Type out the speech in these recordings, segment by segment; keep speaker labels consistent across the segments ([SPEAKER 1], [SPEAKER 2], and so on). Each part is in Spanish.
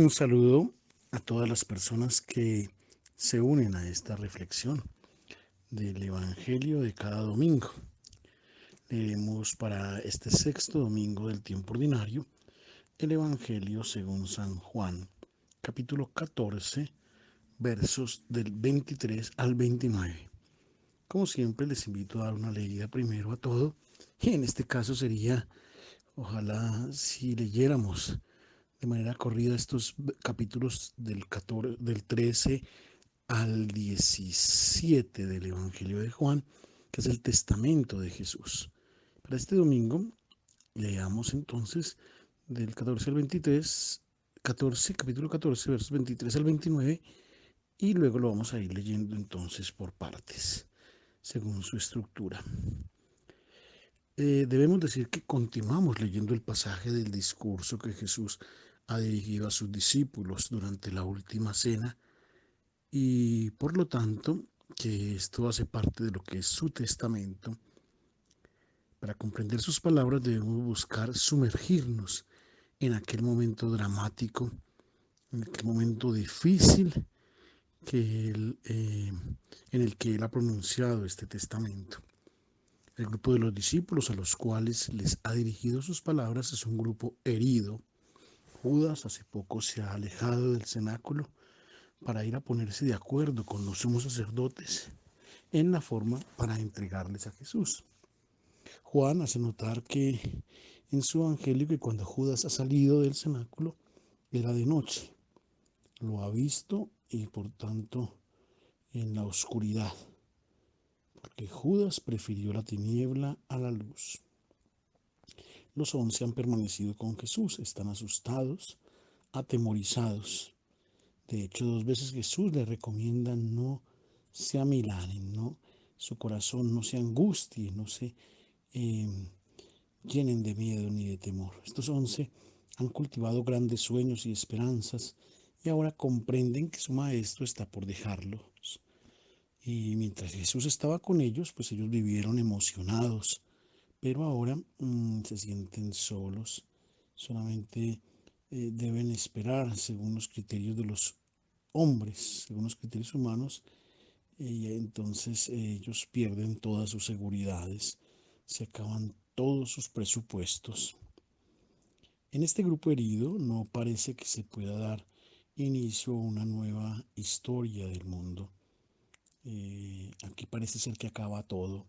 [SPEAKER 1] Un saludo a todas las personas que se unen a esta reflexión del Evangelio de cada domingo. Leemos para este sexto domingo del tiempo ordinario el Evangelio según San Juan, capítulo 14, versos del 23 al 29. Como siempre, les invito a dar una leída primero a todo, y en este caso sería, ojalá si leyéramos de manera corrida estos capítulos del 13 al 17 del Evangelio de Juan, que es el testamento de Jesús. Para este domingo leamos entonces del 14 al 23, capítulo 14, versos 23 al 29, y luego lo vamos a ir leyendo entonces por partes, según su estructura. Debemos decir que continuamos leyendo el pasaje del discurso que Jesús ha dirigido a sus discípulos durante la última cena, y por lo tanto que esto hace parte de lo que es su testamento. Para comprender sus palabras debemos buscar sumergirnos en aquel momento dramático, en aquel momento difícil en el que él ha pronunciado este testamento. El grupo de los discípulos a los cuales les ha dirigido sus palabras es un grupo herido. Judas hace poco se ha alejado del cenáculo para ir a ponerse de acuerdo con los sumos sacerdotes en la forma para entregarles a Jesús. Juan hace notar que en su evangelio que cuando Judas ha salido del cenáculo era de noche. Lo ha visto y por tanto en la oscuridad, porque Judas prefirió la tiniebla a la luz. Los 11 han permanecido con Jesús, están asustados, atemorizados. De hecho, 2 veces Jesús les recomienda no se amilanen, no, su corazón no se angustie, no se eh, llenen de miedo ni de temor. Estos 11 han cultivado grandes sueños y esperanzas y ahora comprenden que su maestro está por dejarlos. Y mientras Jesús estaba con ellos, pues ellos vivieron emocionados, pero ahora se sienten solos. Solamente deben esperar según los criterios de los hombres, según los criterios humanos, y entonces ellos pierden todas sus seguridades, se acaban todos sus presupuestos. En este grupo herido no parece que se pueda dar inicio a una nueva historia del mundo. Aquí parece ser que acaba todo.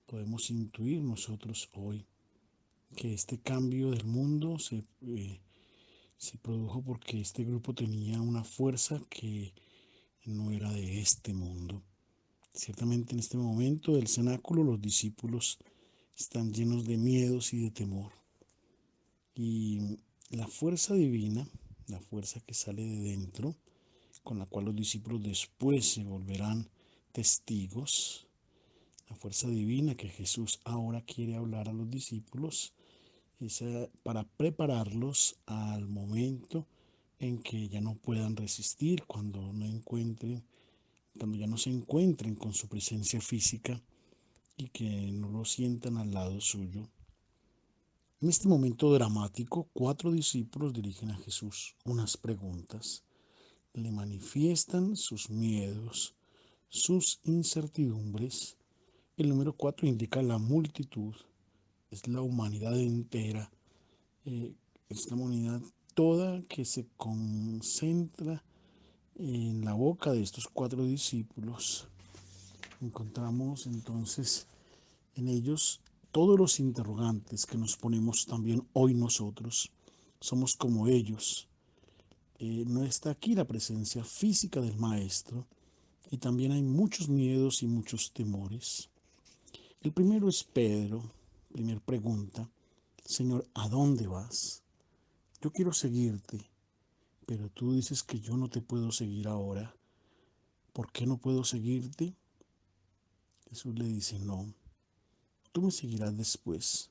[SPEAKER 1] Podemos intuir nosotros hoy que este cambio del mundo se produjo porque este grupo tenía una fuerza que no era de este mundo. Ciertamente en este momento del cenáculo los discípulos están llenos de miedos y de temor. Y la fuerza divina, la fuerza que sale de dentro, con la cual los discípulos después se volverán testigos, la fuerza divina que Jesús ahora quiere hablar a los discípulos, es para prepararlos al momento en que ya no puedan resistir, cuando ya no se encuentren con su presencia física y que no lo sientan al lado suyo. En este momento dramático, 4 discípulos dirigen a Jesús unas preguntas. Le manifiestan sus miedos, sus incertidumbres. El número 4 indica la multitud, es la humanidad entera, es la humanidad toda que se concentra en la boca de estos 4 discípulos. Encontramos entonces en ellos todos los interrogantes que nos ponemos también hoy nosotros. Somos como ellos. No está aquí la presencia física del Maestro y también hay muchos miedos y muchos temores. El primero es Pedro. Primer pregunta: Señor, ¿a dónde vas? Yo quiero seguirte, pero tú dices que yo no te puedo seguir ahora. ¿Por qué no puedo seguirte? Jesús le dice: no, tú me seguirás después.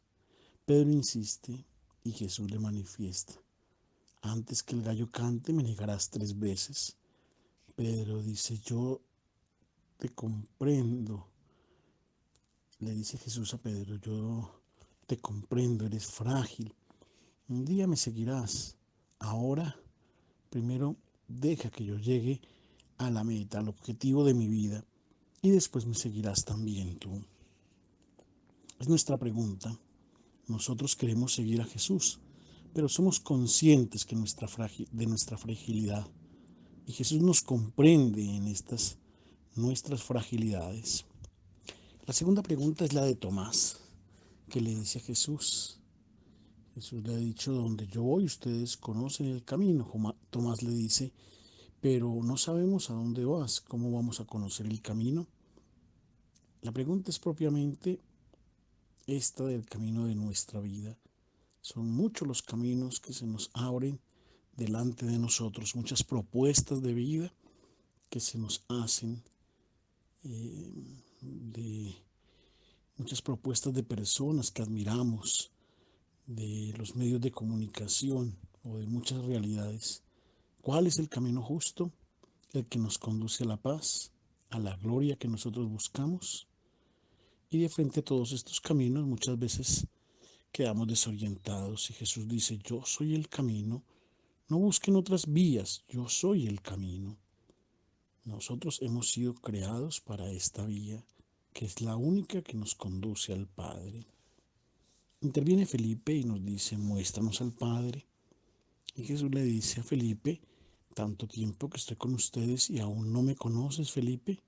[SPEAKER 1] Pedro insiste y Jesús le manifiesta: antes que el gallo cante me negarás 3 veces. Pedro dice: yo te comprendo. Le dice Jesús a Pedro: yo te comprendo, eres frágil. Un día me seguirás. Ahora Primero, deja que yo llegue a la meta, al objetivo de mi vida, y después me seguirás también tú. Es nuestra pregunta. Nosotros queremos seguir a Jesús, pero somos conscientes de nuestra fragilidad. Y Jesús nos comprende en estas nuestras fragilidades. La segunda pregunta es la de Tomás, que le dice a Jesús. Jesús le ha dicho, donde yo voy, ustedes conocen el camino. Tomás le dice, pero no sabemos a dónde vas, ¿cómo vamos a conocer el camino? La pregunta es propiamente esta del camino de nuestra vida. Son muchos los caminos que se nos abren delante de nosotros, muchas propuestas de vida que se nos hacen, de muchas propuestas de personas que admiramos, de los medios de comunicación o de muchas realidades. ¿Cuál es el camino justo? El que nos conduce a la paz, a la gloria que nosotros buscamos. Y de frente a todos estos caminos muchas veces quedamos desorientados y Jesús dice, yo soy el camino, no busquen otras vías, yo soy el camino. Nosotros hemos sido creados para esta vía, que es la única que nos conduce al Padre. Interviene Felipe y nos dice, muéstranos al Padre. Y Jesús le dice a Felipe, tanto tiempo que estoy con ustedes y aún no me conoces, Felipe.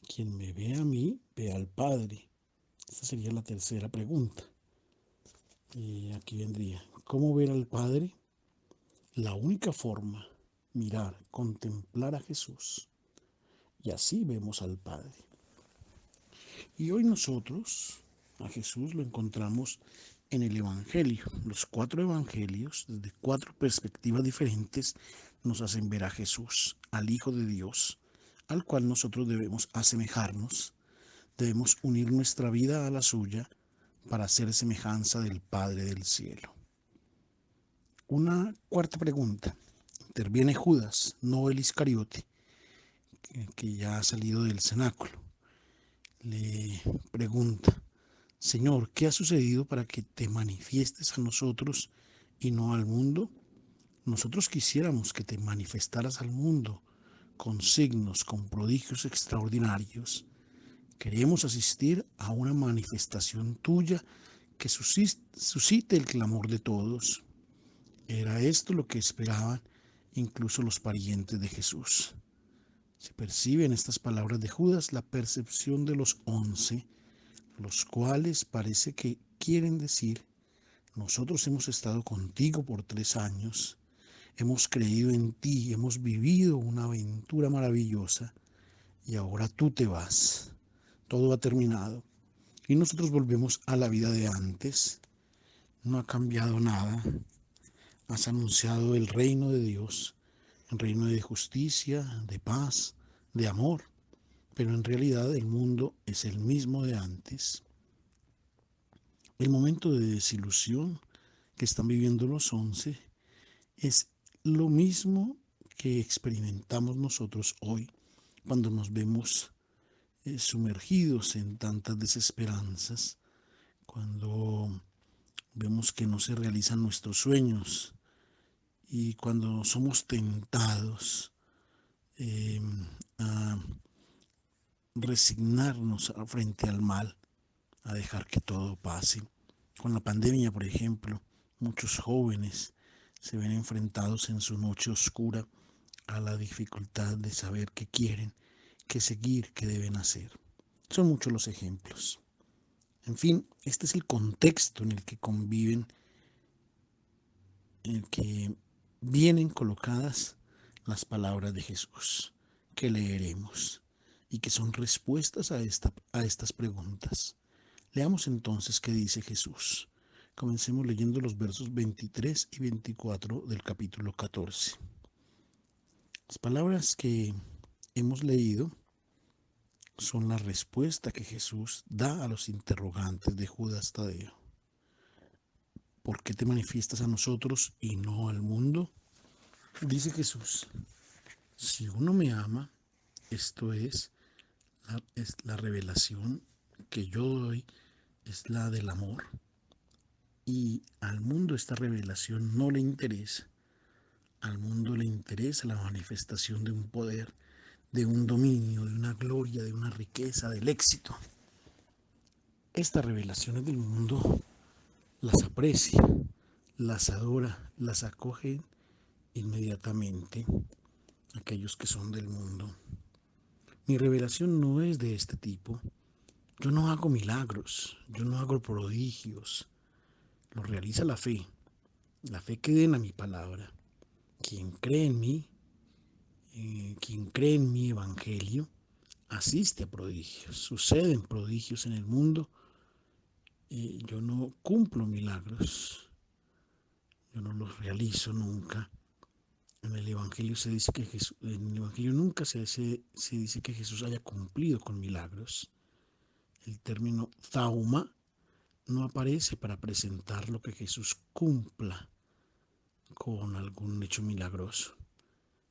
[SPEAKER 1] Quien me ve a mí, ve al Padre. Esta sería la tercera pregunta. Y aquí vendría, ¿cómo ver al Padre? La única forma, mirar, contemplar a Jesús. Y así vemos al Padre. Y hoy nosotros a Jesús lo encontramos en el Evangelio. Los 4 evangelios, desde 4 perspectivas diferentes, nos hacen ver a Jesús, al Hijo de Dios, al cual nosotros debemos asemejarnos, debemos unir nuestra vida a la suya para hacer semejanza del Padre del cielo. Una cuarta pregunta. Interviene Judas, no el Iscariote, que ya ha salido del cenáculo. Le pregunta, Señor, ¿qué ha sucedido para que te manifiestes a nosotros y no al mundo? Nosotros quisiéramos que te manifestaras al mundo con signos, con prodigios extraordinarios. Queremos asistir a una manifestación tuya que suscite el clamor de todos. Era esto lo que esperaban incluso los parientes de Jesús. Se percibe en estas palabras de Judas la percepción de los 11, los cuales parece que quieren decir, nosotros hemos estado contigo por 3 años, hemos creído en ti, hemos vivido una aventura maravillosa y ahora tú te vas, todo ha terminado y nosotros volvemos a la vida de antes, no ha cambiado nada, has anunciado el reino de Dios, el reino de justicia, de paz, de amor, pero en realidad el mundo es el mismo de antes. El momento de desilusión que están viviendo los 11 es lo mismo que experimentamos nosotros hoy cuando nos vemos sumergidos en tantas desesperanzas, cuando vemos que no se realizan nuestros sueños y cuando somos tentados a resignarnos frente al mal, a dejar que todo pase. Con la pandemia, por ejemplo, muchos jóvenes se ven enfrentados en su noche oscura a la dificultad de saber qué quieren, qué seguir, qué deben hacer. Son muchos los ejemplos. En fin, este es el contexto en el que conviven, en el que vienen colocadas las palabras de Jesús que leeremos y que son respuestas a estas preguntas. Leamos entonces qué dice Jesús. Comencemos leyendo los versos 23 y 24 del capítulo 14. Las palabras que hemos leído son la respuesta que Jesús da a los interrogantes de Judas Tadeo. ¿Por qué te manifiestas a nosotros y no al mundo? Dice Jesús, si uno me ama, esto es la revelación que yo doy, es la del amor. Y al mundo esta revelación no le interesa. Al mundo le interesa la manifestación de un poder, de un dominio, de una gloria, de una riqueza, del éxito. Estas revelaciones del mundo las aprecia, las adora, las acoge inmediatamente aquellos que son del mundo. Mi revelación no es de este tipo. Yo no hago milagros, yo no hago prodigios. Lo realiza la fe que den a mi palabra. Quien cree en mí, quien cree en mi evangelio, asiste a prodigios. Suceden prodigios en el mundo. Yo no cumplo milagros, yo no los realizo nunca. En el Evangelio se dice que Jesús, en el Evangelio nunca se dice que Jesús haya cumplido con milagros. El término zauma no aparece para presentar lo que Jesús cumpla con algún hecho milagroso.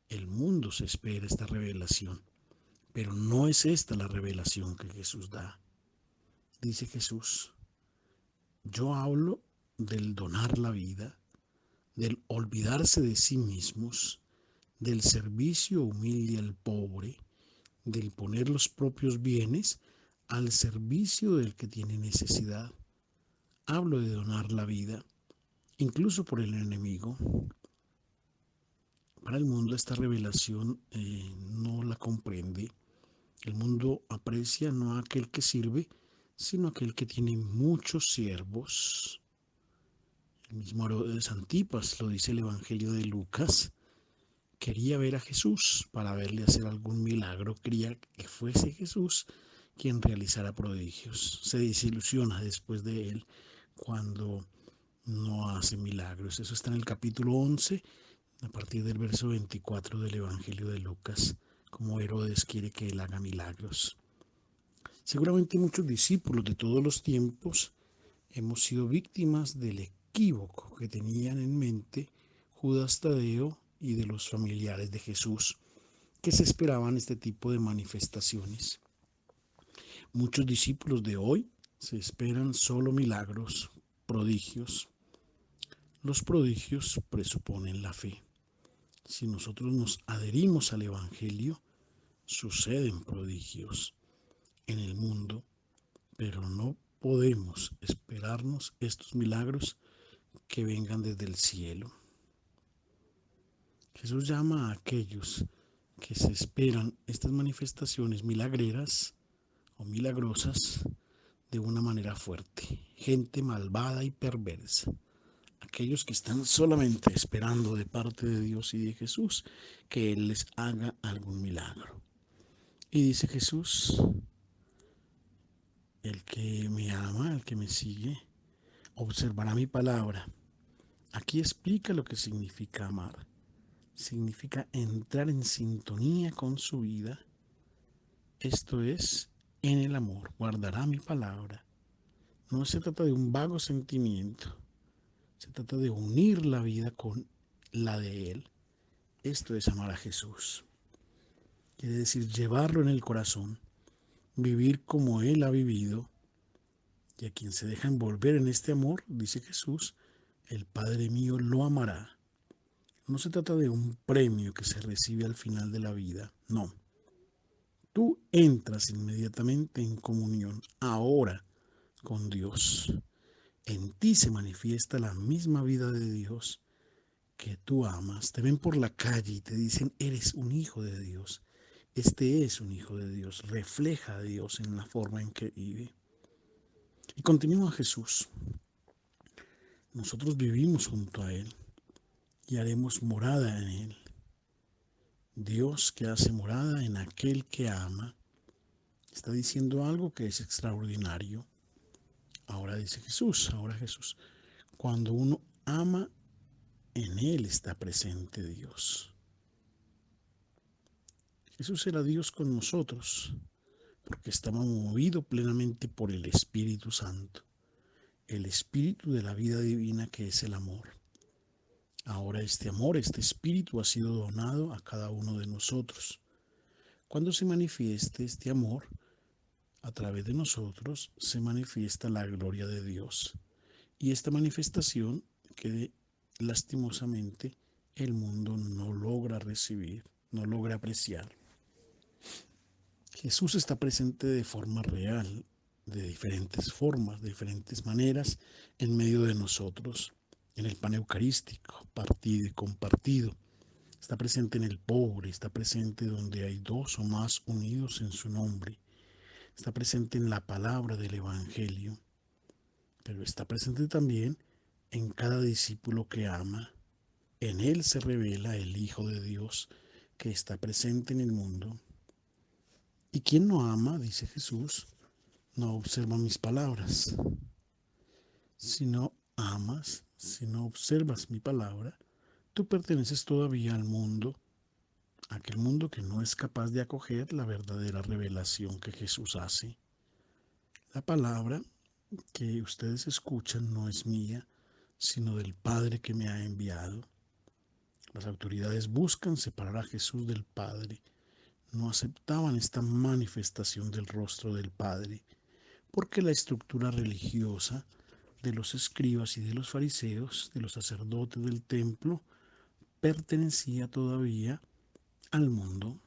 [SPEAKER 1] El mundo se espera esta revelación, pero no es esta la revelación que Jesús da. Dice Jesús, yo hablo del donar la vida, del olvidarse de sí mismos, del servicio humilde al pobre, del poner los propios bienes al servicio del que tiene necesidad. Hablo de donar la vida, incluso por el enemigo. Para el mundo esta revelación no la comprende. El mundo aprecia no a aquel que sirve, sino a aquel que tiene muchos siervos. El mismo Herodes Antipas, lo dice el Evangelio de Lucas, quería ver a Jesús para verle hacer algún milagro, quería que fuese Jesús quien realizara prodigios. Se desilusiona después de él cuando no hace milagros. Eso está en el capítulo 11, a partir del verso 24 del Evangelio de Lucas, como Herodes quiere que él haga milagros. Seguramente muchos discípulos de todos los tiempos hemos sido víctimas del equívoco que tenían en mente Judas Tadeo y de los familiares de Jesús, que se esperaban este tipo de manifestaciones. Muchos discípulos de hoy se esperan solo milagros, prodigios. Los prodigios presuponen la fe. Si nosotros nos adherimos al Evangelio, suceden prodigios en el mundo, pero no podemos esperarnos estos milagros que vengan desde el cielo. Jesús llama a aquellos que se esperan estas manifestaciones milagreras o milagrosas de una manera fuerte. Gente malvada y perversa. Aquellos que están solamente esperando de parte de Dios y de Jesús que Él les haga algún milagro. Y dice Jesús, el que me ama, el que me sigue, observará mi palabra. Aquí explica lo que significa amar. Significa entrar en sintonía con su vida. Esto es, en el amor, guardará mi palabra. No se trata de un vago sentimiento, se trata de unir la vida con la de Él. Esto es amar a Jesús. Quiere decir llevarlo en el corazón, vivir como Él ha vivido. Y a quien se deja envolver en este amor, dice Jesús, el Padre mío lo amará. No se trata de un premio que se recibe al final de la vida, no. Tú entras inmediatamente en comunión ahora con Dios. En ti se manifiesta la misma vida de Dios que tú amas. Te ven por la calle y te dicen, eres un hijo de Dios. Este es un hijo de Dios. Refleja a Dios en la forma en que vive. Y continúa Jesús. Nosotros vivimos junto a Él y haremos morada en Él. Dios que hace morada en aquel que ama, está diciendo algo que es extraordinario. Ahora dice Jesús, cuando uno ama, en Él está presente Dios. Jesús era Dios con nosotros, porque estaba movido plenamente por el Espíritu Santo, el Espíritu de la vida divina que es el amor. Ahora este amor, este Espíritu ha sido donado a cada uno de nosotros. Cuando se manifieste este amor, a través de nosotros se manifiesta la gloria de Dios. Y esta manifestación que lastimosamente el mundo no logra recibir, no logra apreciar. Jesús está presente de forma real, de diferentes formas, de diferentes maneras, en medio de nosotros, en el pan eucarístico, partido y compartido. Está presente en el pobre, está presente donde hay dos o más unidos en su nombre. Está presente en la palabra del Evangelio, pero está presente también en cada discípulo que ama. En él se revela el Hijo de Dios que está presente en el mundo. Y quien no ama, dice Jesús, no observa mis palabras. Si no amas, si no observas mi palabra, tú perteneces todavía al mundo, aquel mundo que no es capaz de acoger la verdadera revelación que Jesús hace. La palabra que ustedes escuchan no es mía, sino del Padre que me ha enviado. Las autoridades buscan separar a Jesús del Padre. No aceptaban esta manifestación del rostro del Padre, porque la estructura religiosa de los escribas y de los fariseos, de los sacerdotes del templo, pertenecía todavía al mundo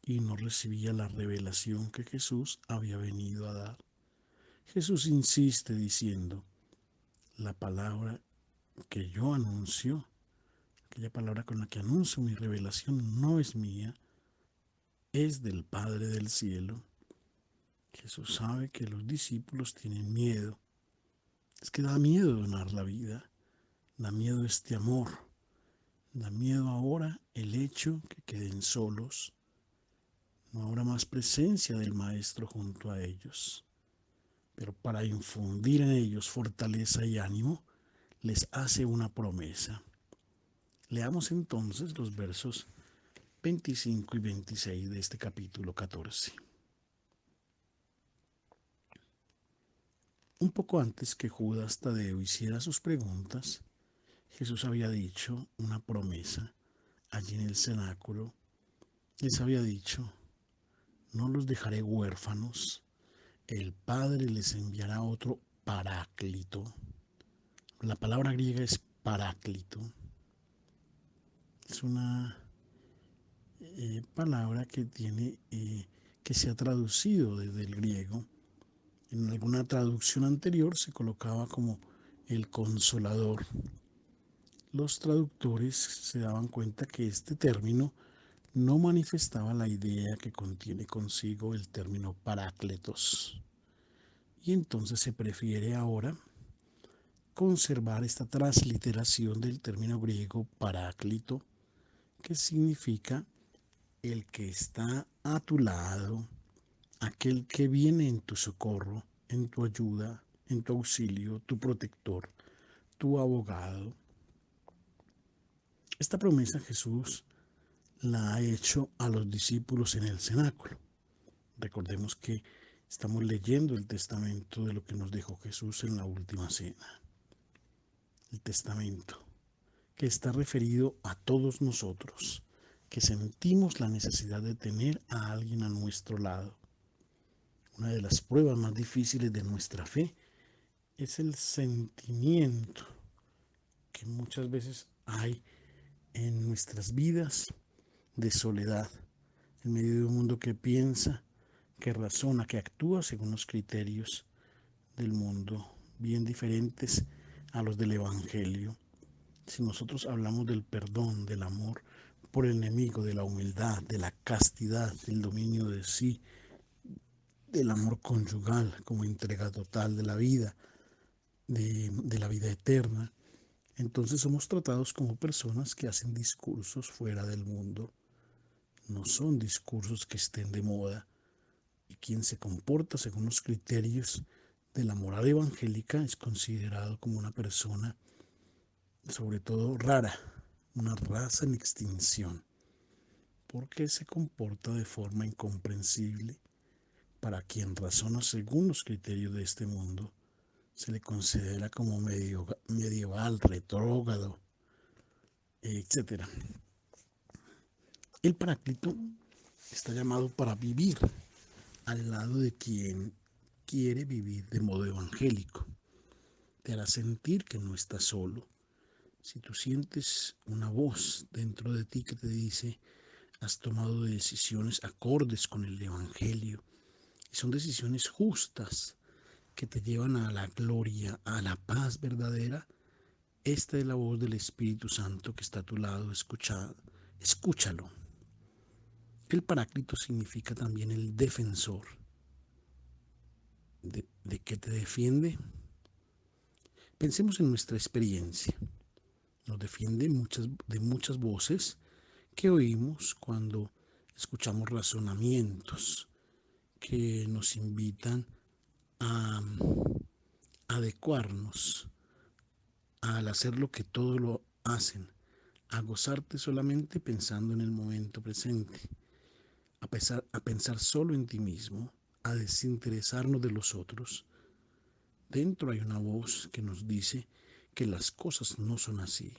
[SPEAKER 1] y no recibía la revelación que Jesús había venido a dar. Jesús insiste diciendo, la palabra que yo anuncio, aquella palabra con la que anuncio mi revelación no es mía, es del Padre del cielo. Jesús sabe que los discípulos tienen miedo. Es que da miedo donar la vida, da miedo este amor, da miedo ahora el hecho que queden solos. No habrá más presencia del Maestro junto a ellos. Pero para infundir en ellos fortaleza y ánimo, les hace una promesa. Leamos entonces los versos 25 y 26 de este capítulo 14. Un poco antes que Judas Tadeo hiciera sus preguntas, Jesús había dicho una promesa allí en el cenáculo. Les había dicho, no los dejaré huérfanos, el Padre les enviará otro paráclito. La palabra griega es paráclito. Es una palabra que se ha traducido desde el griego. En alguna traducción anterior se colocaba como el consolador. Los traductores se daban cuenta que este término no manifestaba la idea que contiene consigo el término parácletos. Y entonces se prefiere ahora conservar esta transliteración del término griego paráclito, que significa el que está a tu lado, aquel que viene en tu socorro, en tu ayuda, en tu auxilio, tu protector, tu abogado. Esta promesa Jesús la ha hecho a los discípulos en el cenáculo. Recordemos que estamos leyendo el testamento de lo que nos dejó Jesús en la última cena. El testamento que está referido a todos nosotros, que sentimos la necesidad de tener a alguien a nuestro lado. Una de las pruebas más difíciles de nuestra fe es el sentimiento que muchas veces hay en nuestras vidas de soledad, en medio de un mundo que piensa, que razona, que actúa según los criterios del mundo, bien diferentes a los del Evangelio. Si nosotros hablamos del perdón, del amor por el enemigo, de la humildad, de la castidad, del dominio de sí, del amor conyugal como entrega total de la vida, de la vida eterna, entonces somos tratados como personas que hacen discursos fuera del mundo. No son discursos que estén de moda. Y quien se comporta según los criterios de la moral evangélica es considerado como una persona, sobre todo rara, una raza en extinción, porque se comporta de forma incomprensible. Para quien razona según los criterios de este mundo, se le considera como medieval, retrógrado, etc. El Paráclito está llamado para vivir al lado de quien quiere vivir de modo evangélico. Te hará sentir que no estás solo, Si tú sientes una voz dentro de ti que te dice, has tomado decisiones acordes con el Evangelio, y son decisiones justas que te llevan a la gloria, a la paz verdadera, esta es la voz del Espíritu Santo que está a tu lado, escúchalo. El Paráclito significa también el defensor. ¿De qué te defiende? Pensemos en nuestra experiencia. Nos defiende de muchas voces que oímos cuando escuchamos razonamientos que nos invitan a adecuarnos al hacer lo que todos lo hacen, a gozarte solamente pensando en el momento presente, a pensar solo en ti mismo, a desinteresarnos de los otros. Dentro hay una voz que nos dice que las cosas no son así.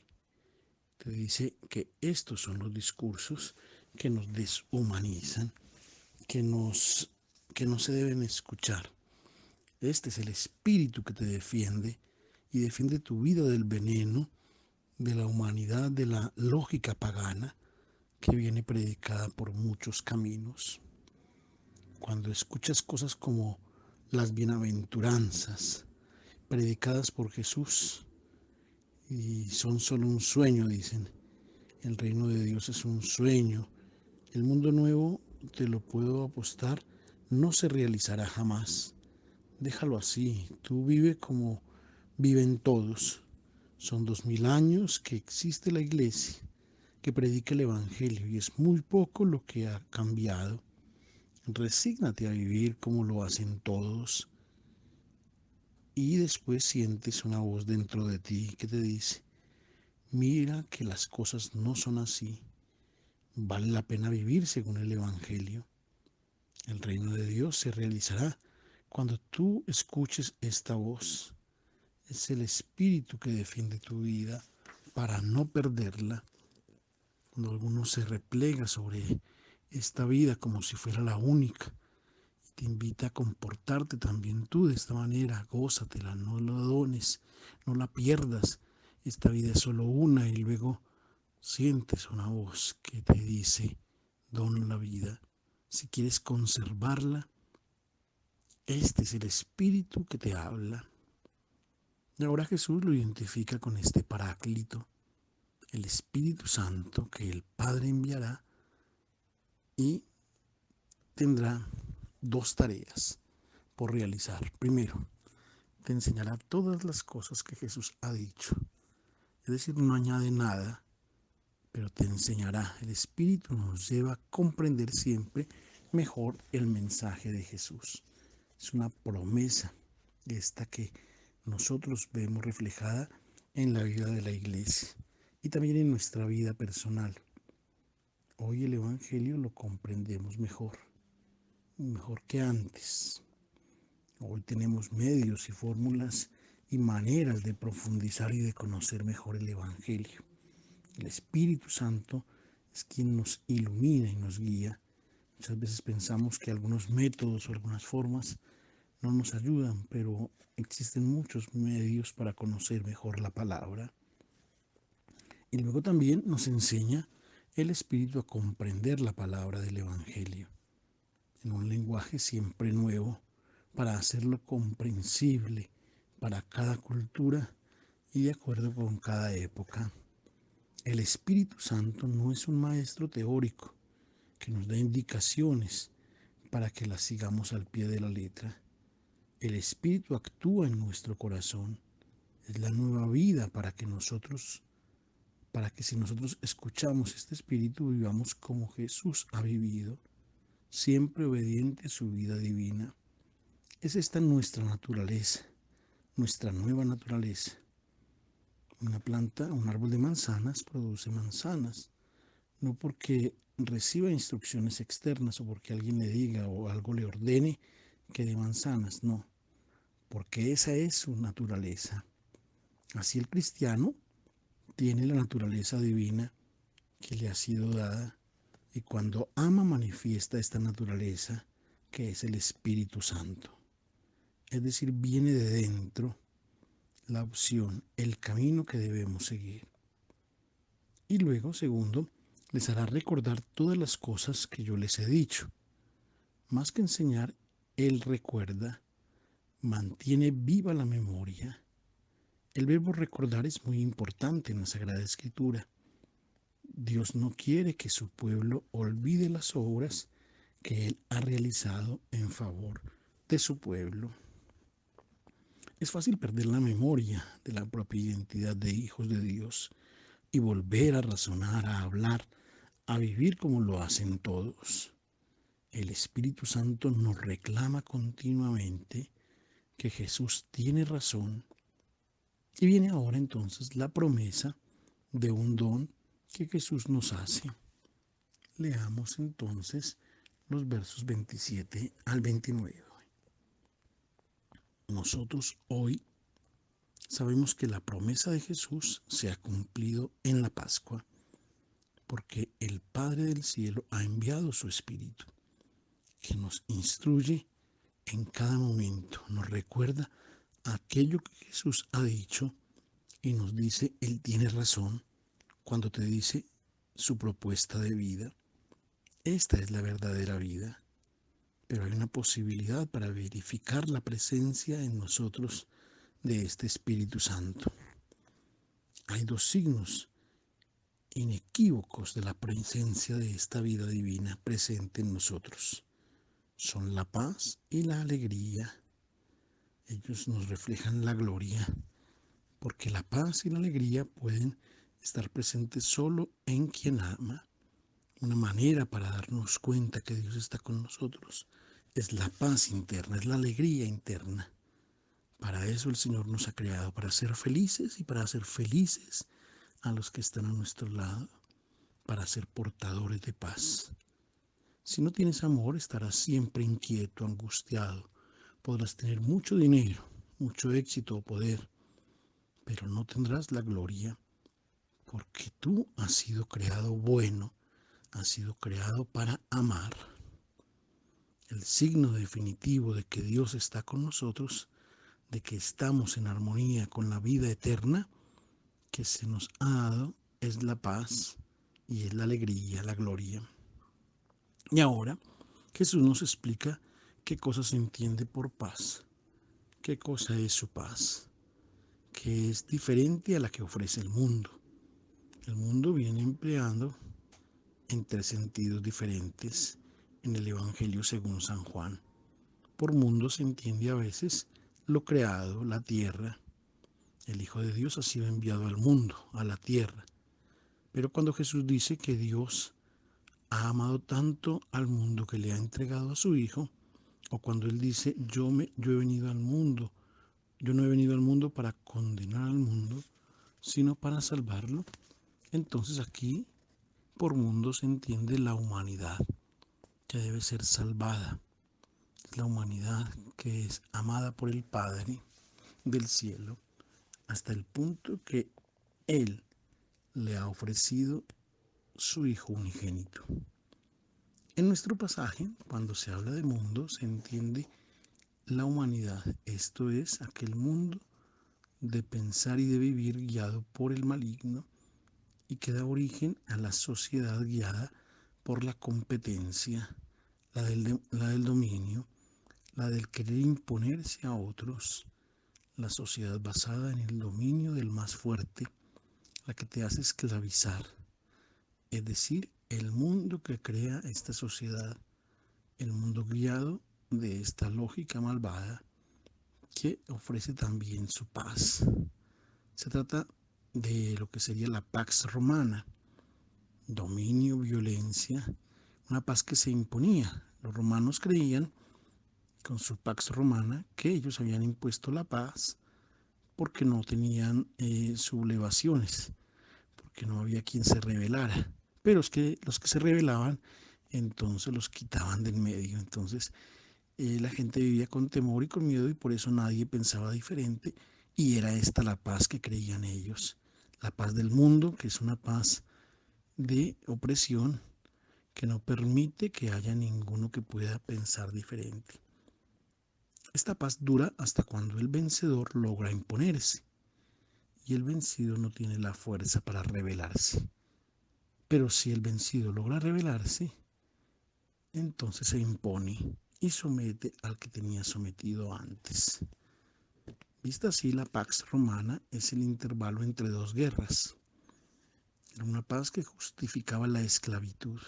[SPEAKER 1] Te dice que estos son los discursos que nos deshumanizan, que, nos, que no se deben escuchar. Este es el espíritu que te defiende y defiende tu vida del veneno, de la humanidad, de la lógica pagana que viene predicada por muchos caminos. Cuando escuchas cosas como las bienaventuranzas predicadas por Jesús y son solo un sueño, dicen, el reino de Dios es un sueño, el mundo nuevo, te lo puedo apostar, no se realizará jamás. Déjalo así, tú vive como viven todos. Son 2000 años que existe la iglesia, que predica el Evangelio y es muy poco lo que ha cambiado. Resígnate a vivir como lo hacen todos y después sientes una voz dentro de ti que te dice, mira que las cosas no son así, vale la pena vivir según el Evangelio. El reino de Dios se realizará cuando tú escuches esta voz. Es el Espíritu que defiende tu vida para no perderla. Cuando alguno se replega sobre esta vida como si fuera la única, te invita a comportarte también tú de esta manera, gózatela, no la dones, no la pierdas. Esta vida es solo una y luego sientes una voz que te dice, don la vida. Si quieres conservarla, este es el Espíritu que te habla. Y ahora Jesús lo identifica con este Paráclito, el Espíritu Santo que el Padre enviará y tendrá dos tareas por realizar. Primero, te enseñará todas las cosas que Jesús ha dicho. Es decir, no añade nada, pero te enseñará. El Espíritu nos lleva a comprender siempre mejor el mensaje de Jesús. Es una promesa esta que nosotros vemos reflejada en la vida de la iglesia y también en nuestra vida personal. Hoy el Evangelio lo comprendemos mejor que antes. Hoy tenemos medios y fórmulas y maneras de profundizar y de conocer mejor el Evangelio. El Espíritu Santo es quien nos ilumina y nos guía. Muchas veces pensamos que algunos métodos o algunas formas no nos ayudan, pero existen muchos medios para conocer mejor la palabra. Y luego también nos enseña el Espíritu a comprender la palabra del Evangelio en un lenguaje siempre nuevo para hacerlo comprensible para cada cultura y de acuerdo con cada época. El Espíritu Santo no es un maestro teórico que nos da indicaciones para que las sigamos al pie de la letra. El Espíritu actúa en nuestro corazón. Es la nueva vida para que si nosotros escuchamos este Espíritu vivamos como Jesús ha vivido, siempre obediente a su vida divina. Es esta nuestra naturaleza, nuestra nueva naturaleza. Una planta, un árbol de manzanas produce manzanas, no porque reciba instrucciones externas o porque alguien le diga o algo le ordene que dé manzanas, no, porque esa es su naturaleza. Así el cristiano tiene la naturaleza divina que le ha sido dada y cuando ama manifiesta esta naturaleza que es el Espíritu Santo. Es decir, viene de dentro la opción, el camino que debemos seguir. Y luego, segundo, les hará recordar todas las cosas que yo les he dicho. Más que enseñar, Él recuerda, mantiene viva la memoria. El verbo recordar es muy importante en la Sagrada Escritura. Dios no quiere que su pueblo olvide las obras que Él ha realizado en favor de su pueblo. Es fácil perder la memoria de la propia identidad de hijos de Dios y volver a razonar, a hablar, a vivir como lo hacen todos. El Espíritu Santo nos reclama continuamente que Jesús tiene razón. Y viene ahora entonces la promesa de un don que Jesús nos hace. Leamos entonces los versos 27 al 29. Nosotros hoy sabemos que la promesa de Jesús se ha cumplido en la Pascua, porque el Padre del cielo ha enviado su Espíritu, que nos instruye en cada momento, nos recuerda aquello que Jesús ha dicho y nos dice, Él tiene razón cuando te dice su propuesta de vida. Esta es la verdadera vida, pero hay una posibilidad para verificar la presencia en nosotros de este Espíritu Santo. Hay dos signos inequívocos de la presencia de esta vida divina presente en nosotros. Son la paz y la alegría. Ellos nos reflejan la gloria, porque la paz y la alegría pueden estar presentes solo en quien ama. Una manera para darnos cuenta que Dios está con nosotros es la paz interna, es la alegría interna. Para eso el Señor nos ha creado, para ser felices y para hacer felices a los que están a nuestro lado, para ser portadores de paz. Si no tienes amor, estarás siempre inquieto, angustiado. Podrás tener mucho dinero, mucho éxito o poder, pero no tendrás la gloria, porque tú has sido creado bueno, has sido creado para amar. El signo definitivo de que Dios está con nosotros, de que estamos en armonía con la vida eterna que se nos ha dado, es la paz y es la alegría, la gloria. Y ahora Jesús nos explica qué cosa se entiende por paz, qué cosa es su paz, que es diferente a la que ofrece el mundo. El mundo viene empleando en tres sentidos diferentes en el Evangelio según San Juan. Por mundo se entiende a veces lo creado, la tierra. El Hijo de Dios ha sido enviado al mundo, a la tierra. Pero cuando Jesús dice que Dios ha amado tanto al mundo que le ha entregado a su Hijo, o cuando Él dice, yo he venido al mundo, yo no he venido al mundo para condenar al mundo, sino para salvarlo, entonces aquí por mundo se entiende la humanidad que debe ser salvada. Es la humanidad que es amada por el Padre del cielo hasta el punto que Él le ha ofrecido su Hijo unigénito. En nuestro pasaje, cuando se habla de mundo, se entiende la humanidad, esto es, aquel mundo de pensar y de vivir guiado por el maligno y que da origen a la sociedad guiada por la competencia, la del dominio, la del querer imponerse a otros, la sociedad basada en el dominio del más fuerte, la que te hace esclavizar, es decir, el mundo que crea esta sociedad, el mundo guiado de esta lógica malvada que ofrece también su paz. Se trata de lo que sería la Pax Romana, dominio, violencia, una paz que se imponía. Los romanos creían, con su Pax Romana, que ellos habían impuesto la paz porque no tenían sublevaciones, porque no había quien se rebelara. Pero es que los que se rebelaban, entonces los quitaban del medio. Entonces la gente vivía con temor y con miedo y por eso nadie pensaba diferente. Y era esta la paz que creían ellos. La paz del mundo, que es una paz de opresión que no permite que haya ninguno que pueda pensar diferente. Esta paz dura hasta cuando el vencedor logra imponerse y el vencido no tiene la fuerza para rebelarse. Pero si el vencido logra rebelarse, entonces se impone y somete al que tenía sometido antes. Vista así, la Pax Romana es el intervalo entre dos guerras. Era una paz que justificaba la esclavitud.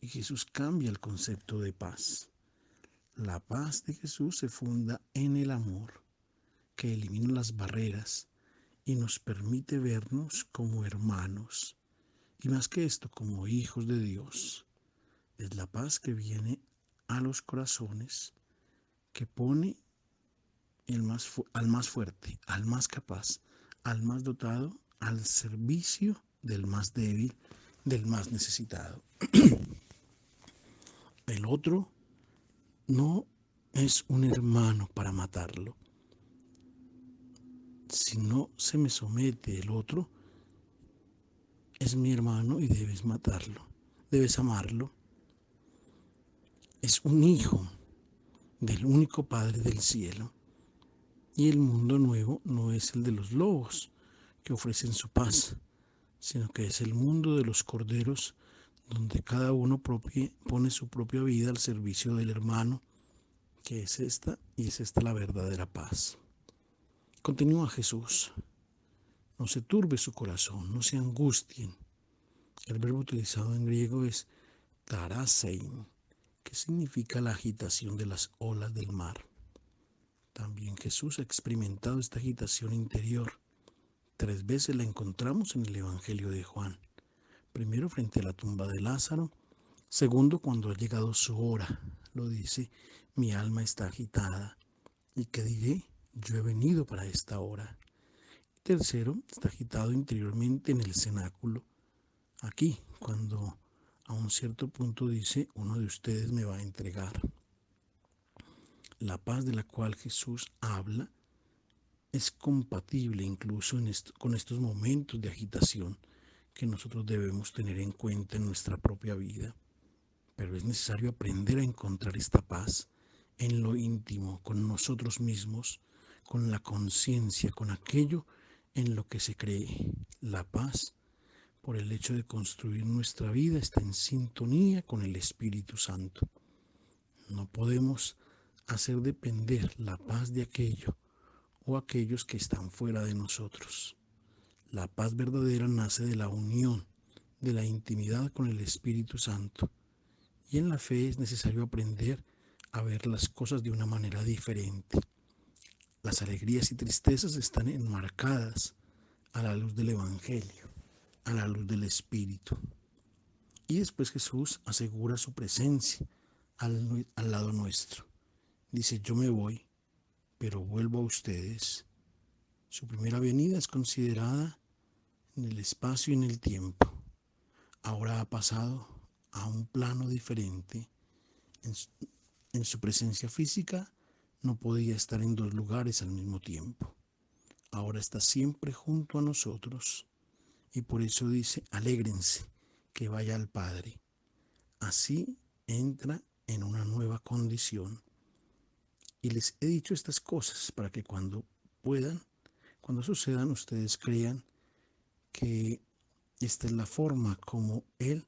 [SPEAKER 1] Y Jesús cambia el concepto de paz. La paz de Jesús se funda en el amor, que elimina las barreras y nos permite vernos como hermanos, y más que esto, como hijos de Dios. Es la paz que viene a los corazones, que pone al más fuerte, al más capaz, al más dotado, al servicio del más débil, del más necesitado. El otro no es un hermano para matarlo. Si no se me somete el otro, es mi hermano y debes matarlo, debes amarlo. Es un hijo del único Padre del cielo. Y el mundo nuevo no es el de los lobos que ofrecen su paz, sino que es el mundo de los corderos, donde cada uno pone su propia vida al servicio del hermano, que es esta, y es esta la verdadera paz. Continúa Jesús: no se turbe su corazón, no se angustien. El verbo utilizado en griego es tarasein, que significa la agitación de las olas del mar. También Jesús ha experimentado esta agitación interior. 3 veces la encontramos en el Evangelio de Juan. Primero, frente a la tumba de Lázaro. Segundo, cuando ha llegado su hora. Lo dice: mi alma está agitada. ¿Y qué diré? Yo he venido para esta hora. Tercero, está agitado interiormente en el cenáculo. Aquí, cuando a un cierto punto dice: uno de ustedes me va a entregar. La paz de la cual Jesús habla es compatible incluso con estos momentos de agitación que nosotros debemos tener en cuenta en nuestra propia vida. Pero es necesario aprender a encontrar esta paz en lo íntimo, con nosotros mismos, con la conciencia, con aquello en lo que se cree. La paz, por el hecho de construir nuestra vida, está en sintonía con el Espíritu Santo. No podemos hacer depender la paz de aquello o aquellos que están fuera de nosotros. La paz verdadera nace de la unión, de la intimidad con el Espíritu Santo. Y en la fe es necesario aprender a ver las cosas de una manera diferente. Las alegrías y tristezas están enmarcadas a la luz del Evangelio, a la luz del Espíritu. Y después Jesús asegura su presencia al lado nuestro. Dice: yo me voy, pero vuelvo a ustedes. Su primera venida es considerada en el espacio y en el tiempo. Ahora ha pasado a un plano diferente. En su presencia física no podía estar en 2 lugares al mismo tiempo. Ahora está siempre junto a nosotros. Y por eso dice: alégrense, que vaya al Padre. Así entra en una nueva condición. Y les he dicho estas cosas para que cuando puedan, cuando sucedan, ustedes crean que esta es la forma como Él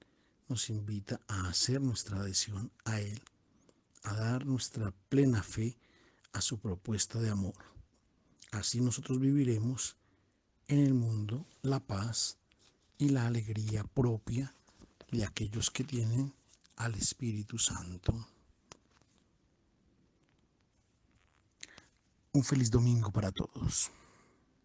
[SPEAKER 1] nos invita a hacer nuestra adhesión a Él, a dar nuestra plena fe a su propuesta de amor. Así nosotros viviremos en el mundo la paz y la alegría propia de aquellos que tienen al Espíritu Santo. Un feliz domingo para todos.